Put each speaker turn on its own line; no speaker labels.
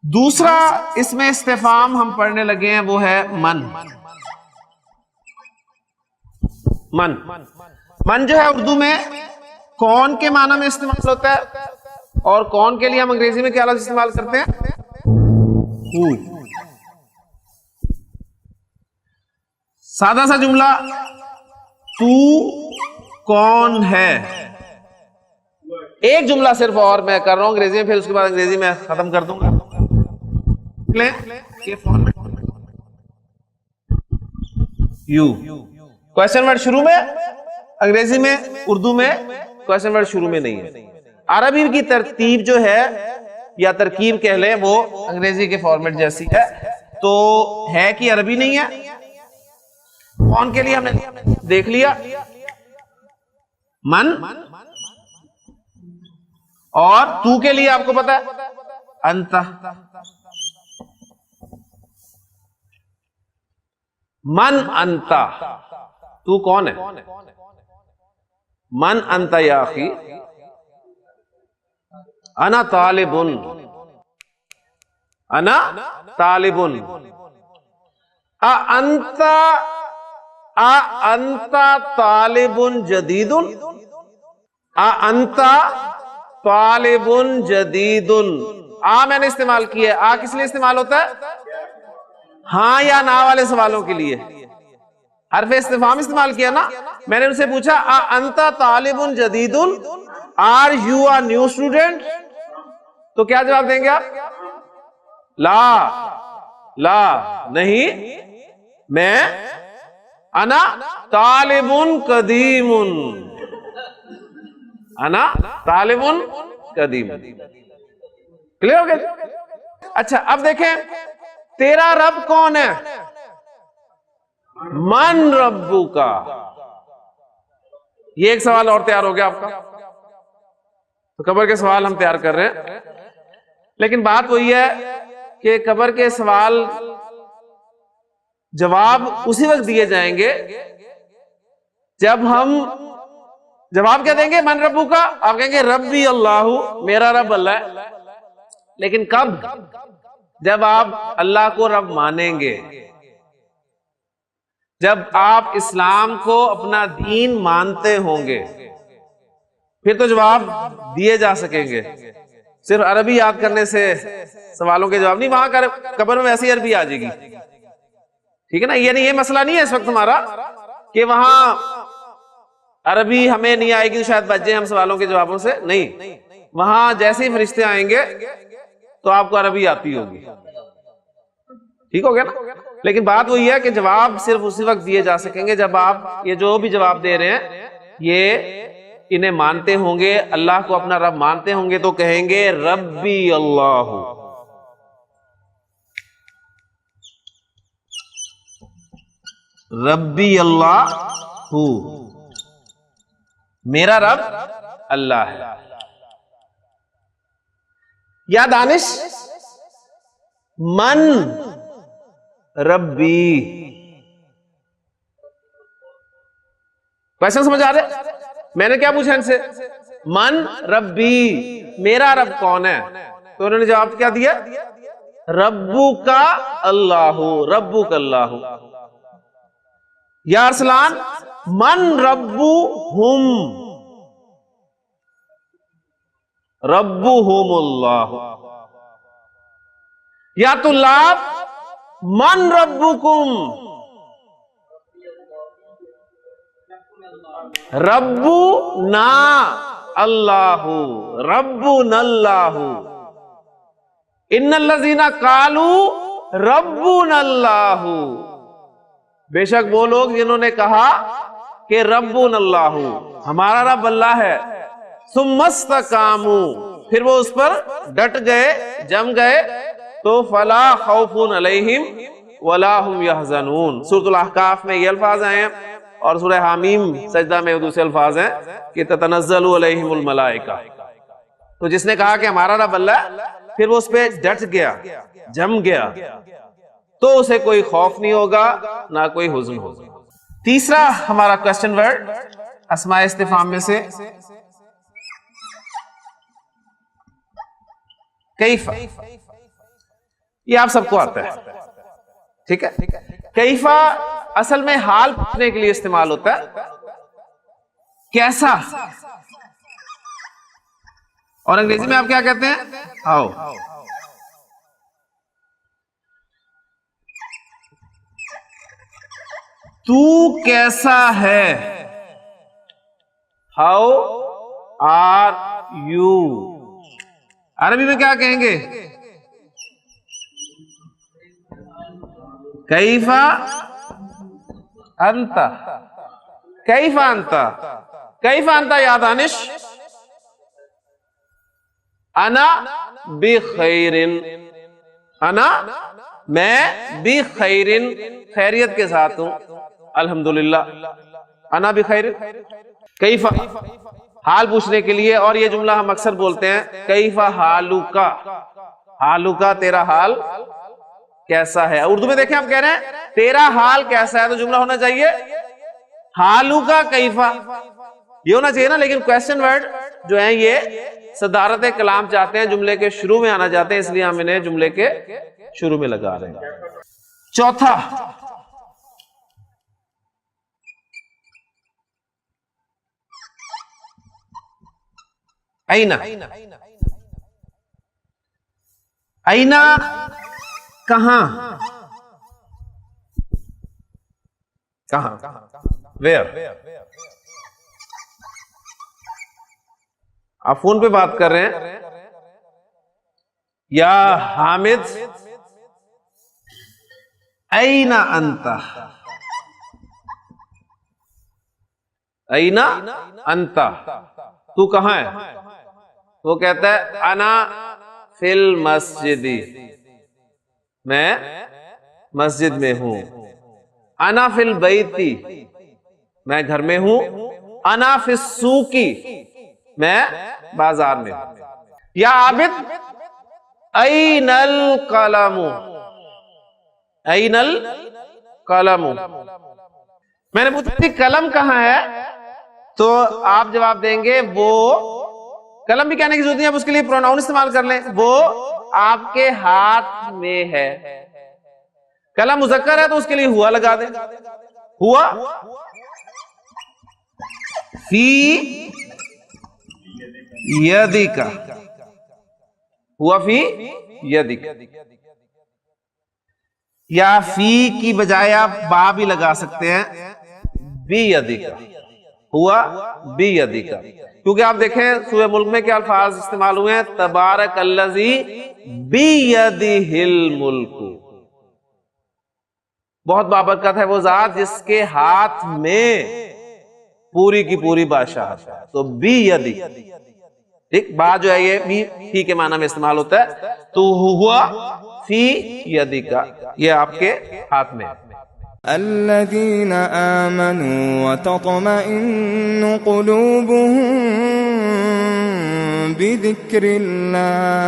دوسرا اس میں استفہام ہم پڑھنے لگے ہیں وہ ہے من. من من جو ہے اردو میں کون کے معنی میں استعمال ہوتا ہے, اور کون کے لیے ہم انگریزی میں کیا لفظ استعمال کرتے ہیں؟ who. سادہ سا جملہ, تو کون ہے, ایک جملہ صرف اور میں کر رہا ہوں انگریزی میں, پھر اس کے بعد انگریزی میں ختم کر دوں گا. یو کوشچن ورڈ شروع میں, انگریزی میں اردو میں کوشچن ورڈ شروع میں نہیں ہے. عربی کی ترتیب جو ہے یا ترکیب کہہ لیں وہ انگریزی کے فارمیٹ جیسی ہے, تو ہے کہ عربی نہیں ہے. کون کے لیے ہم نے دیکھ لیا من, اور تو کے لیے آپ کو پتا ہے انت. من انت, تو کون ہے؟ من انت یا اخی, انا طالب, انا طالب. انت انت طالب جدید, انت طالب جدید. میں نے استعمال کیا, کس لیے استعمال ہوتا ہے؟ ہاں یا نا والے سوالوں کے لیے. حرف استفہام استعمال کیا نا, میں نے ان سے پوچھا انت طالب جدید, are you a new student, تو کیا جواب دیں گے آپ؟ لا, لا نہیں, میں انا طالب قدیم, انا طالب قدیم. کلیئر ہو گیا؟ اچھا اب دیکھیں تیرا رب کون ہے؟ من ربو کا. یہ ایک سوال اور تیار ہو گیا آپ کا. تو قبر کے سوال ہم تیار کر رہے ہیں, لیکن بات وہی ہے کہ قبر کے سوال جواب اسی وقت دیے جائیں گے جب ہم جواب کیا دیں گے من ربو کا, آپ کہیں گے ربی اللہ, میرا رب اللہ ہے. لیکن کب؟ جب آپ اللہ کو رب مانیں گے, جب آپ اسلام کو اپنا دین مانتے ہوں گے, پھر تو جواب دیے جا سکیں گے. صرف عربی یاد کرنے سے سوالوں کے جواب نہیں, وہاں قبر میں ویسی عربی آ جائے گی, ٹھیک ہے نا. یعنی یہ مسئلہ نہیں ہے اس وقت ہمارا کہ وہاں عربی ہمیں نہیں آئے گی شاید بچ جائیں ہم سوالوں کے جوابوں سے, نہیں, وہاں جیسے ہی فرشتے آئیں گے تو آپ کو عربی آتی ہوگی, ٹھیک ہو گیا نا. لیکن بات وہی ہے کہ جواب صرف اسی وقت دیے جا سکیں گے جب آپ یہ جو بھی جواب دے رہے ہیں یہ انہیں مانتے ہوں گے, اللہ کو اپنا رب مانتے ہوں گے, تو کہیں گے ربی اللہ, ربی اللہ ہو, میرا رب اللہ ہے. یا دانش من ربی, کوشچن سمجھ آ رہے؟ میں نے کیا پوچھا ان سے, من ربی, میرا رب کون ہے, تو انہوں نے جواب کیا دیا ربو کا اللہ, ربو کا اللہ. یا ارسلان من ربو ہم, ربو ہم اللہ. یا طلاب من ربکم, ربو نا اللہ, ربو ناللہ. ان الذین قالوا ربنا اللہ, بے شک وہ لوگ جنہوں نے کہا کہ ربنا اللہ, ہمارا رب اللہ ہے. ثم استقاموا, پھر وہ اس پر ڈٹ گئے, جم گئے, تو فلا خوف علیہم ولا هم يحزنون. سورۃ الاحقاف میں یہ الفاظ آئے ہیں, اور سورہ حامیم سجدہ میں دوسرے الفاظ ہیں کہ تتنزل علیہم الملائکہ. تو جس نے کہا کہ ہمارا رب اللہ ہے, پھر وہ اس پہ ڈٹ گیا, جم گیا, تو اسے کوئی خوف نہیں ہوگا نہ کوئی حزن ہوگا. تیسرا ہمارا کوسچن ورڈ اسماء استفہام میں سے کیف. یہ آپ سب کو آتا ہے، ٹھیک ہے. کیفا اصل میں حال پوچھنے کے لیے استعمال ہوتا ہے، کیسا. اور انگریزی میں آپ کیا کہتے ہیں؟ ہاؤ. تو کیسا ہے، ہاؤ آر یو. عربی میں کیا کہیں گے؟ کیفا انت. کیفا انت. کیفا انت یا دانش؟ انا بخیر. انا میں بخیر، خیریت کے ساتھ ہوں، الحمدللہ. انا بخیر. کیفا حال پوچھنے کے لیے. اور یہ جملہ ہم اکثر بولتے ہیں، کیفا حالوکا. حالوکا تیرا حال کیسا ہے. اردو میں دیکھیں ہم کہہ رہے ہیں تیرا حال کیسا ہے، تو جملہ ہونا چاہیے حالوکا کیفا، یہ ہونا چاہیے نا. لیکن کویسچن ورڈ جو ہیں یہ صدارت کلام چاہتے ہیں، جملے کے شروع میں آنا چاہتے ہیں، اس لیے ہم انہیں جملے کے شروع میں لگا رہے ہیں. چوتھا، اینا. اینا کہاں، کہاں، ویئر. آپ فون پہ بات کر رہے ہیں، یا حامد اینا انت. اینا انت، تو کہاں ہے؟ وہ کہتا ہے انا فی المسجد، میں مسجد میں ہوں. انا فی البیت، میں گھر میں ہوں. انا فی السوق، میں بازار میں ہوں. یا عابد این القلم. این القلم. میں نے پوچھا قلم کہاں ہے، تو آپ جواب دیں گے وہ. قلم بھی کہنے کی ضرورت نہیں، آپ اس کے لیے پروناؤن استعمال کر لیں، وہ آپ کے ہاتھ میں ہے. قلم مذکر ہے تو اس کے لیے ہوا لگا دیں. ہوا فی یدک، ہوا فی یدک. یا فی کی بجائے آپ با بھی لگا سکتے ہیں، بی یدک، ہوا بی یدک. کیونکہ آپ دیکھیں سورہ ملک میں کیا الفاظ استعمال ہوئے ہیں، تبارک الذی بیدہ الملک. بہت بابرکت ہے وہ ذات جس کے ہاتھ میں پوری کی پوری بادشاہت ہے. تو بی یدی، ٹھیک، با جو ہے یہ بھی فی کے معنی میں استعمال ہوتا ہے. تو ہوا فی یدی کا، یہ آپ کے ہاتھ میں.
الذين آمنوا وتطمئن قلوبهم بذكر الله